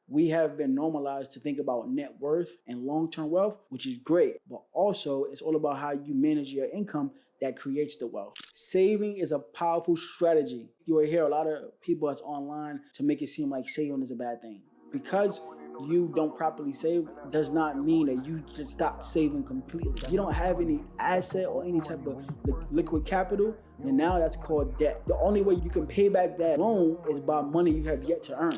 we have been normalized to think about net worth and long-term wealth, which is great. But also, it's all about how you manage your income that creates the wealth. Saving is a powerful strategy. You will hear a lot of people that's online to make it seem like saving is a bad thing. Because you don't properly save does not mean that you just stop saving completely. If you don't have any asset or any type of liquid capital, then now that's called debt. The only way you can pay back that loan is by money you have yet to earn.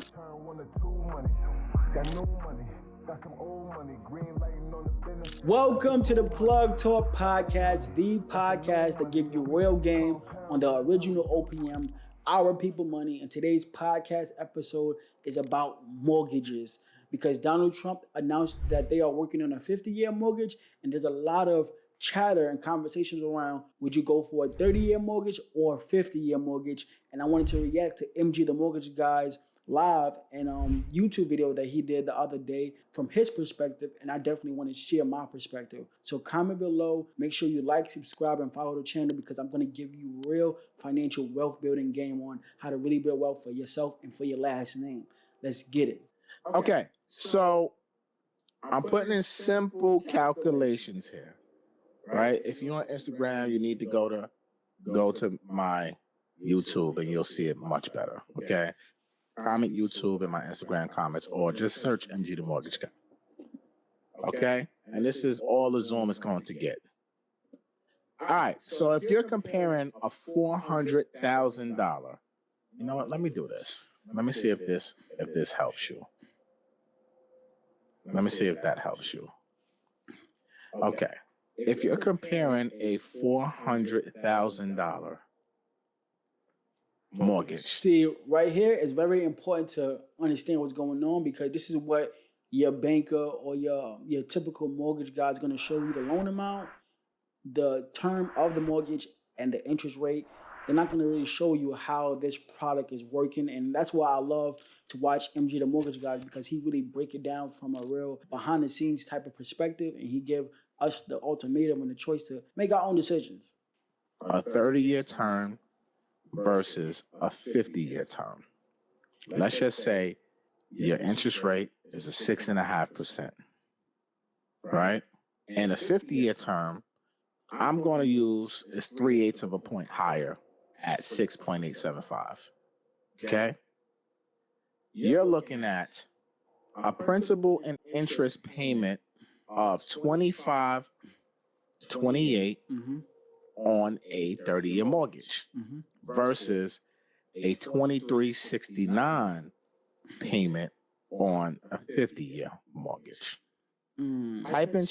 Welcome to the Plug Talk Podcast, the podcast that gives you real game on the original OPM, Our People Money. And today's podcast episode is about mortgages because Donald Trump announced that they are working on a 50-year mortgage, and there's a lot of chatter and conversations around, would you go for a 30-year mortgage or a 50-year mortgage? And I wanted to react to MG the Mortgage Guy's live and YouTube video that he did the other day from his perspective, and I definitely want to share my perspective. So comment below, make sure you like, subscribe, and follow the channel because I'm going to give you real financial wealth building game on how to really build wealth for yourself and for your last name. Let's get it. Okay, so I'm putting in simple calculations here, right? If you're on Instagram, you need to go to my YouTube and you'll see it much better, okay? Comment YouTube in my Instagram comments or just search MG the Mortgage Guy, okay? And this is all the Zoom is going to get. All right, so if you're comparing a $400,000, you know what? Let me do this. Let me see if this helps you. Let me see if that helps you. Okay. If you're comparing a $400,000 mortgage. See, right here, it's very important to understand what's going on because this is what your banker or your typical mortgage guy is going to show you: the loan amount, the term of the mortgage, and the interest rate. They're not going to really show you how this product is working. And that's why I love to watch MG the Mortgage Guy because he really break it down from a real behind the scenes type of perspective. And he give us the ultimatum and the choice to make our own decisions. A 30-year term versus a 50-year term. Let's just say your interest rate is a 6.5%, right? And a 50-year term, I'm going to use is 3/8 of a point higher at 6.875. Okay? You're looking at a principal and interest payment of $25.28 on a 30-year mortgage versus a $23.69 payment on a 50-year mortgage. Type in.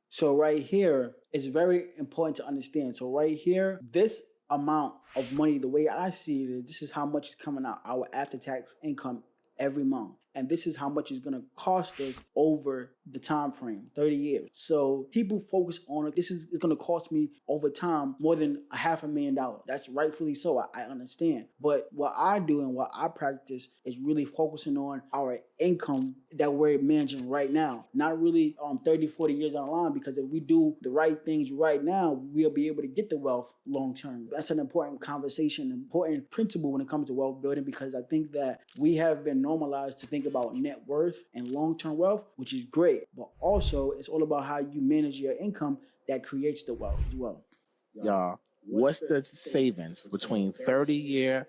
So right here, it's very important to understand. So right here, this amount of money, the way I see it, this is how much is coming out, our after-tax income every month. And this is how much it's going to cost us over the time frame, 30 years. So people focus on it. This is going to cost me over time more than $500,000. That's rightfully so. I understand. But what I do and what I practice is really focusing on our income that we're managing right now. Not really 30, 40 years down the line, because if we do the right things right now, we'll be able to get the wealth long term. That's an important conversation, important principle when it comes to wealth building, because I think that we have been normalized to think about net worth and long-term wealth, which is great, but also it's all about how you manage your income that creates the wealth as well. Y'all, what's the savings between 30-year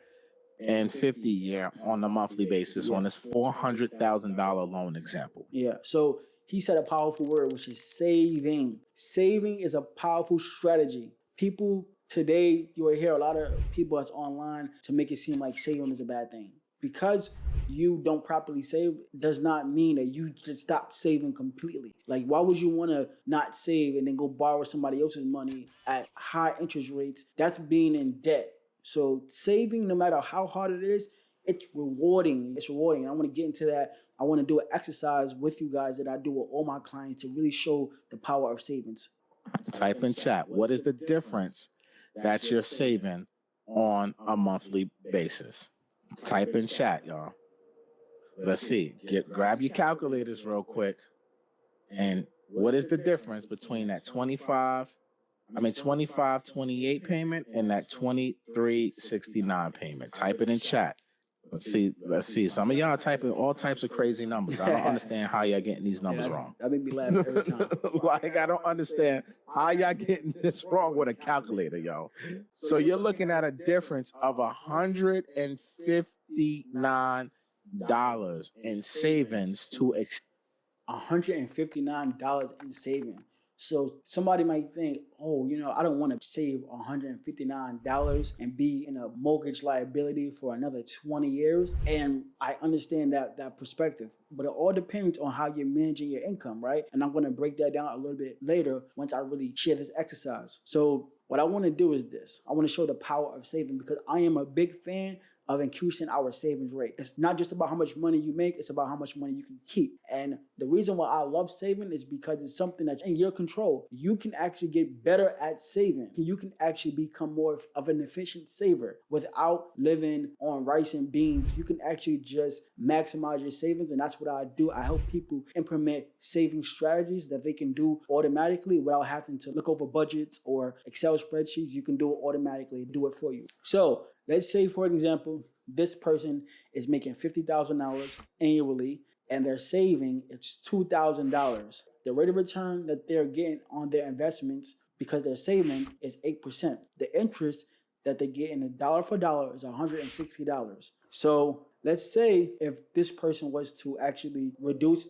and 50-year on a monthly basis on this $400,000 loan example? Yeah, so he said a powerful word, which is saving. Saving is a powerful strategy. People today, you will hear a lot of people that's online to make it seem like saving is a bad thing. Because you don't properly save does not mean that you just stop saving completely. Like, why would you want to not save and then go borrow somebody else's money at high interest rates? That's being in debt. So saving, no matter how hard it is, it's rewarding. It's rewarding. I want to get into that. I want to do an exercise with you guys that I do with all my clients to really show the power of savings. Type in chat. What is the difference that you're saving on a monthly basis? Type in chat, y'all. Let's see. Grab your calculators real quick. And what is the difference between that 25.28 payment and that 23.69 payment? Type it in chat. Let's see. Some of y'all typing all types of crazy numbers. I don't understand how y'all getting these numbers wrong. That made me laugh every time. Like, I don't understand how y'all getting this wrong with a calculator, yo. So you're looking at a difference of $159 in savings to $159 in saving. So somebody might think, oh, I don't want to save $159 and be in a mortgage liability for another 20 years. And I understand that perspective, but it all depends on how you're managing your income, right? And I'm going to break that down a little bit later once I really share this exercise. So what I want to do is this. I want to show the power of saving because I am a big fan of increasing our savings rate. It's not just about how much money you make, it's about how much money you can keep. And the reason why I love saving is because it's something that's in your control. You can actually get better at saving. You can actually become more of an efficient saver without living on rice and beans. You can actually just maximize your savings, and that's what I do. I help people implement saving strategies that they can do automatically without having to look over budgets or Excel spreadsheets. You can do it automatically, do it for you. So let's say, for example, this person is making $50,000 annually and they're saving, it's $2,000. The rate of return that they're getting on their investments because they're saving is 8%. The interest that they get in dollar for dollar is $160. So let's say if this person was to actually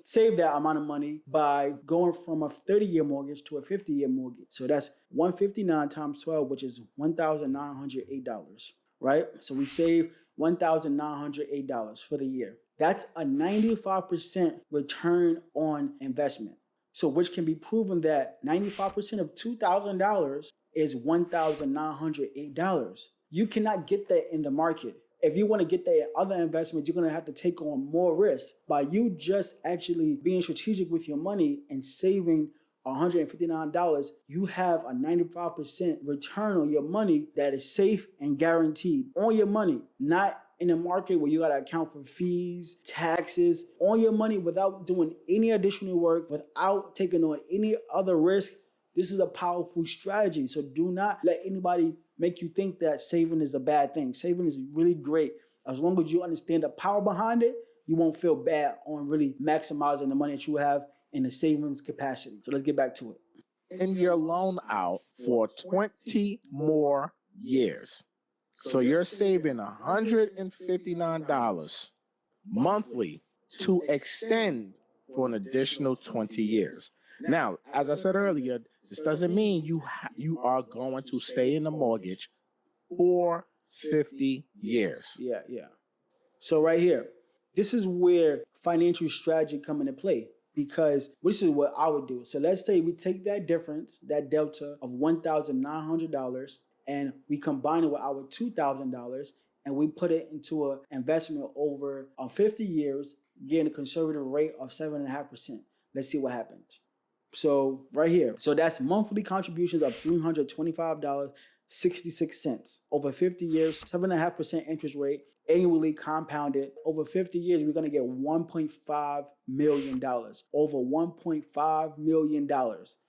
save that amount of money by going from a 30-year mortgage to a 50-year mortgage. So that's 159 times 12, which is $1,908. Right? So we save $1,908 for the year. That's a 95% return on investment. So which can be proven that 95% of $2,000 is $1,908. You cannot get that in the market. If you want to get that in other investments, you're going to have to take on more risk. By you just actually being strategic with your money and saving $159, you have a 95% return on your money that is safe and guaranteed on your money, not in a market where you got to account for fees, taxes, on your money without doing any additional work, without taking on any other risk. This is a powerful strategy. So do not let anybody make you think that saving is a bad thing. Saving is really great. As long as you understand the power behind it, you won't feel bad on really maximizing the money that you have in the savings capacity. So let's get back to it. And your loan out for 20 more years. So you're saving $159 monthly to extend for an additional 20 years. Now, as I said earlier, this doesn't mean you are going to stay in the mortgage for 50 years. Yeah. So right here, this is where financial strategy come into play. Because this is what I would do. So let's say we take that difference, that delta of $1,900, and we combine it with our $2,000, and we put it into an investment over 50 years, getting a conservative rate of 7.5%. Let's see what happens. So right here, so that's monthly contributions of $325.66 over 50 years, 7.5% interest rate. Annually compounded over 50 years, we're going to get $1.5 million, over $1.5 million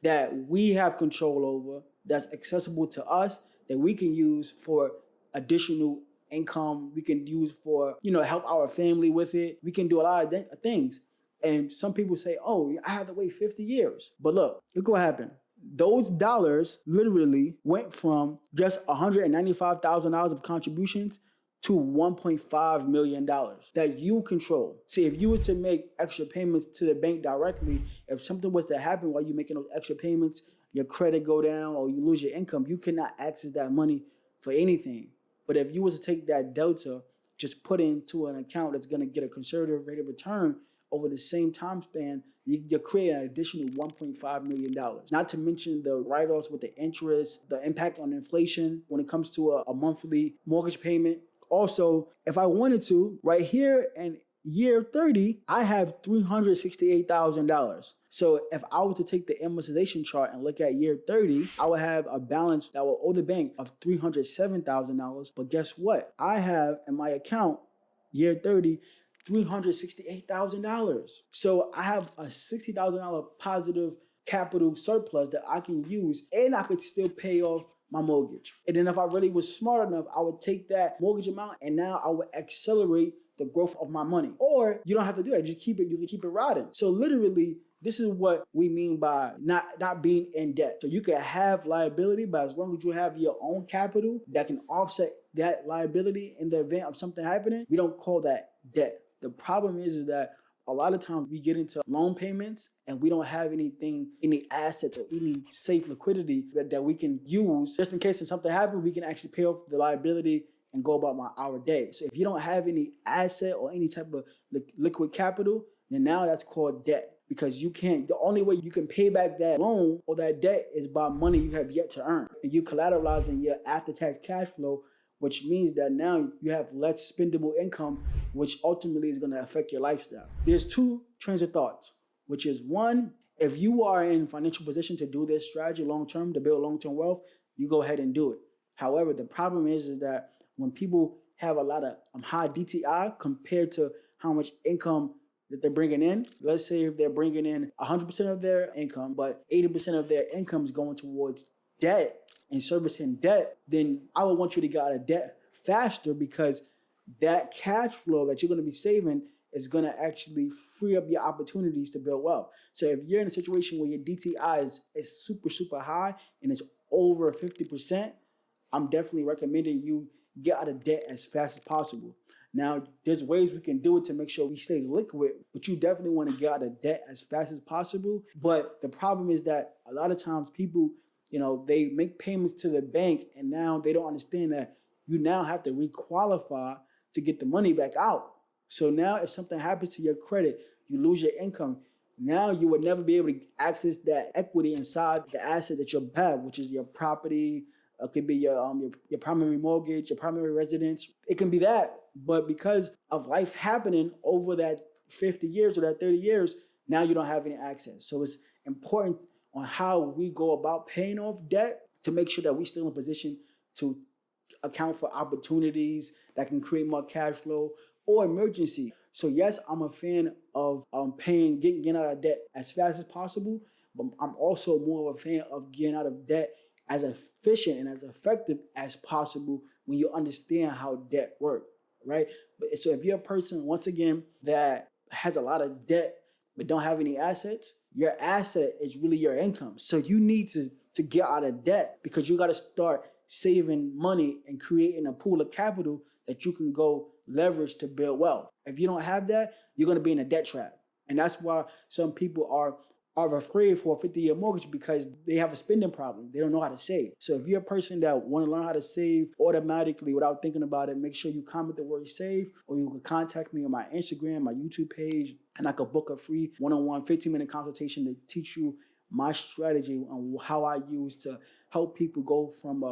that we have control over, that's accessible to us, that we can use for additional income. We can use for, help our family with it. We can do a lot of things. And some people say, oh, I have to wait 50 years. But look what happened. Those dollars literally went from just $195,000 of contributions to $1.5 million that you control. See, if you were to make extra payments to the bank directly, if something was to happen while you're making those extra payments, your credit go down or you lose your income, you cannot access that money for anything. But if you were to take that delta, just put into an account that's going to get a conservative rate of return over the same time span, you're creating an additional $1.5 million. Not to mention the write-offs with the interest, the impact on inflation when it comes to a monthly mortgage payment. Also, if I wanted to, right here in year 30, I have $368,000. So if I were to take the amortization chart and look at year 30, I would have a balance that will owe the bank of $307,000. But guess what? I have in my account, year 30, $368,000. So I have a $60,000 positive capital surplus that I can use, and I could still pay off my mortgage. And then if I really was smart enough, I would take that mortgage amount and now I would accelerate the growth of my money. Or you don't have to do that. You can keep it riding. So literally, this is what we mean by not being in debt. So you can have liability, but as long as you have your own capital that can offset that liability in the event of something happening, we don't call that debt. The problem is that a lot of times we get into loan payments and we don't have any assets or any safe liquidity that we can use just in case if something happens, we can actually pay off the liability and go about our day. So if you don't have any asset or any type of liquid capital, then now that's called debt. Because the only way you can pay back that loan or that debt is by money you have yet to earn. And you collateralizing your after-tax cash flow, which means that now you have less spendable income, which ultimately is going to affect your lifestyle. There's two trains of thoughts, which is one, if you are in financial position to do this strategy long-term, to build long-term wealth, you go ahead and do it. However, the problem is that when people have a lot of high DTI compared to how much income that they're bringing in, let's say if they're bringing in 100% of their income, but 80% of their income is going towards debt and servicing debt, then I would want you to get out of debt faster because that cash flow that you're going to be saving is going to actually free up your opportunities to build wealth. So if you're in a situation where your DTI is super, super high and it's over 50%, I'm definitely recommending you get out of debt as fast as possible. Now, there's ways we can do it to make sure we stay liquid, but you definitely want to get out of debt as fast as possible. But the problem is that a lot of times people, they make payments to the bank and now they don't understand that you now have to requalify to get the money back out. So now if something happens to your credit, you lose your income, now you would never be able to access that equity inside the asset that you have, which is your property. It could be your primary mortgage, your primary residence. It can be that. But because of life happening over that 50 years or that 30 years, now you don't have any access. So it's important on how we go about paying off debt to make sure that we're still in a position to account for opportunities that can create more cash flow or emergency. So yes, I'm a fan of getting out of debt as fast as possible, but I'm also more of a fan of getting out of debt as efficient and as effective as possible when you understand how debt works, right? So if you're a person, once again, that has a lot of debt but don't have any assets, your asset is really your income. So you need to get out of debt because you got to start saving money and creating a pool of capital that you can go leverage to build wealth. If you don't have that, you're going to be in a debt trap. And that's why some people are afraid for a 50-year mortgage because they have a spending problem. They don't know how to save. So if you're a person that want to learn how to save automatically without thinking about it, make sure you comment the word save, or you can contact me on my Instagram, my YouTube page, and I could book a free one-on-one 15-minute consultation to teach you my strategy on how I use to help people go from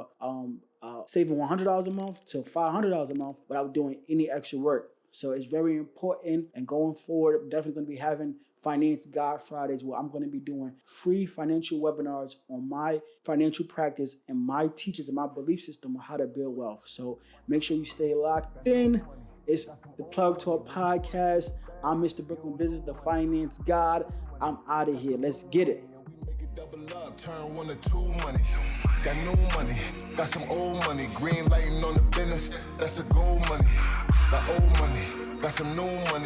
saving $100 a month to $500 a month without doing any extra work. So it's very important, and going forward, I'm definitely going to be having Finance Guide Fridays where I'm going to be doing free financial webinars on my financial practice and my teachers and my belief system on how to build wealth. So make sure you stay locked in. It's the Plug Talk Podcast. I'm Mr. Brooklyn Business, the Finance God. I'm out of here. Let's get it. Double up, turn 1 to 2 money. Got new money, got some old money. Green lighting on the business, that's a gold money. Got old money, got some new money.